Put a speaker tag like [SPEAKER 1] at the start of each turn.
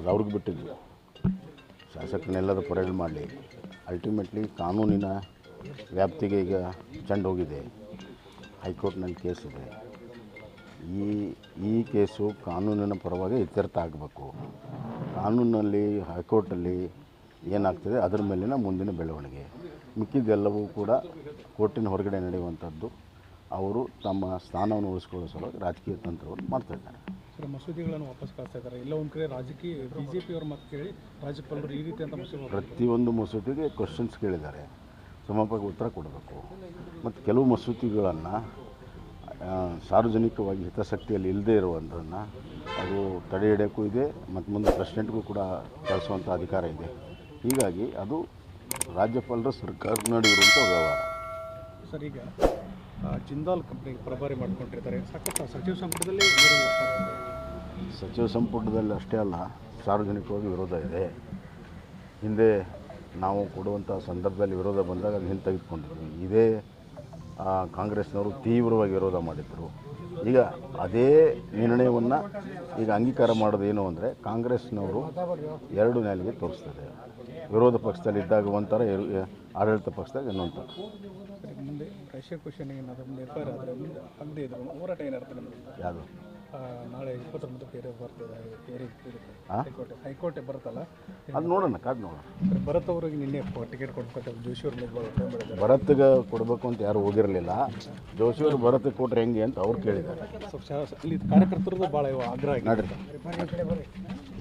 [SPEAKER 1] ಅದು ಅವ್ರಿಗೆ ಬಿಟ್ಟಿದ್ದು. ಶಾಸಕರನ್ನೆಲ್ಲದ ಪರೇಡ್ ಮಾಡಲಿ. ಅಲ್ಟಿಮೇಟ್ಲಿ ಕಾನೂನಿನ ವ್ಯಾಪ್ತಿಗೆ ಈಗ ಚೆಂಡು ಹೋಗಿದೆ. ಹೈಕೋರ್ಟ್ನಲ್ಲಿ ಕೇಸಿದೆ. ಈ ಕೇಸು ಕಾನೂನಿನ ಪರವಾಗಿ ಇತ್ಯರ್ಥ ಆಗಬೇಕು. ಕಾನೂನಲ್ಲಿ ಹೈಕೋರ್ಟಲ್ಲಿ ಏನಾಗ್ತದೆ ಅದರ ಮೇಲಿನ ಮುಂದಿನ ಬೆಳವಣಿಗೆ. ಮಿಕ್ಕಿದ್ದೆಲ್ಲವೂ ಕೂಡ ಕೋರ್ಟಿನ ಹೊರಗಡೆ ನಡೆಯುವಂಥದ್ದು. ಅವರು ತಮ್ಮ ಸ್ಥಾನವನ್ನು ಉಳಿಸ್ಕೊಳ್ಳೋ ಸಲುವಾಗಿ ರಾಜಕೀಯ ತಂತ್ರವನ್ನು ಮಾಡ್ತಾಯಿದ್ದಾರೆ.
[SPEAKER 2] ಸರ್, ಮಸೂದೆಗಳನ್ನು ವಾಪಸ್ ಕಳಿಸ್ತಾ ಇದ್ದಾರೆ. ಇಲ್ಲ ಒಂದು ಕಡೆ ರಾಜಕೀಯ BJPಯವ್ರ ಮಾತು ಕೇಳಿ ರಾಜ್ಯಪಾಲರು ಈ ರೀತಿ ಅಂತ
[SPEAKER 1] ಪ್ರತಿಯೊಂದು ಮಸೂದೆಗೆ ಕ್ವಶನ್ಸ್ ಕೇಳಿದ್ದಾರೆ. ಸಮರ್ಪಕ ಉತ್ತರ ಕೊಡಬೇಕು. ಮತ್ತು ಕೆಲವು ಮಸೂದೆಗಳನ್ನು ಸಾರ್ವಜನಿಕವಾಗಿ ಹಿತಾಸಕ್ತಿಯಲ್ಲಿ ಇಲ್ಲದೇ ಇರುವಂಥದ್ದನ್ನು ಅದು ತಡೆ ಹಿಡಿಯೋಕ್ಕೂ ಇದೆ ಮತ್ತು ಮುಂದೆ ಪ್ರೆಸಿಡೆಂಟ್ಗೂ ಕೂಡ ಕಳಿಸುವಂಥ ಅಧಿಕಾರ ಇದೆ. ಹೀಗಾಗಿ ಅದು ರಾಜ್ಯಪಾಲರ ಸರ್ಕಾರ ನಡೆಯುವಂಥ ವ್ಯವಹಾರ.
[SPEAKER 2] ಸರ್, ಈಗ ಜಿಂದಾಲ್ ಕಂಪ್ನಿಗೆ ಪ್ರಭಾರಿ ಮಾಡ್ಕೊಂಡಿರ್ತಾರೆ. ಸಾಕಷ್ಟು ಸಚಿವ ಸಂಪುಟದಲ್ಲಿ
[SPEAKER 1] ಸಚಿವ ಸಂಪುಟದಲ್ಲಿ ಅಷ್ಟೇ ಅಲ್ಲ, ಸಾರ್ವಜನಿಕವಾಗಿ ವಿರೋಧ ಇದೆ. ಹಿಂದೆ ನಾವು ಕೊಡುವಂಥ ಸಂದರ್ಭದಲ್ಲಿ ವಿರೋಧ ಬಂದಾಗ ಅದು ಹಿಂತೆಗೆದುಕೊಂಡಿದ್ವಿ. ಇದೇ ಕಾಂಗ್ರೆಸ್ನವರು ತೀವ್ರವಾಗಿ ವಿರೋಧ ಮಾಡಿದರು. ಈಗ ಅದೇ ನಿರ್ಣಯವನ್ನು ಈಗ ಅಂಗೀಕಾರ ಮಾಡೋದೇನು ಅಂದರೆ ಕಾಂಗ್ರೆಸ್ನವರು ಎರಡು ನಾಲಿಗೆ ತೋರಿಸ್ತದೆ. ವಿರೋಧ ಪಕ್ಷದಲ್ಲಿದ್ದಾಗ ಒಂಥರ, ಆಡಳಿತ ಪಕ್ಷದಾಗ ಇನ್ನೊಂದು ಥರ.
[SPEAKER 2] ಮುಂದೆ ರಷ್ಯಾ ಕ್ವಶನ್ ಏನಾದರೂ ನಿರ್ಧಾರ ಆದರೆ ಆಗದೆ ಇದ್ರು ಹೋರಾಟ ಏನಿರ್ತದೆ
[SPEAKER 1] ಯಾವುದು?
[SPEAKER 2] ನಾಳೆ 29 ಬೇರೆ ಬರ್ತದೆ. ಹೈಕೋರ್ಟ್ ಬರುತ್ತಲ್ಲ,
[SPEAKER 1] ಅದು ನೋಡೋಣ, ಕಾದು ನೋಡೋಣ.
[SPEAKER 2] ಭರತ್ ಅವ್ರಿಗೆ ನಿನ್ನೆ ಟಿಕೆಟ್ ಕೊಡ್ಬೇಕು. ಜೋಶಿಯವ್ರ ಮೇಲೆ
[SPEAKER 1] ಭರತ್ಗೆ ಕೊಡಬೇಕು ಅಂತ ಯಾರು ಹೋಗಿರಲಿಲ್ಲ. ಜೋಶಿಯವರು ಭರತ್ಗೆ ಕೊಟ್ಟರೆ ಹೆಂಗೆ ಅಂತ ಅವ್ರು ಕೇಳಿದ್ದಾರೆ.
[SPEAKER 2] ಇಲ್ಲಿ ಕಾರ್ಯಕರ್ತರದ್ದು ಭಾಳ ಆಗ್ರಹ ಆಗಿದೆ.
[SPEAKER 1] ನೋಡ್ರಿ.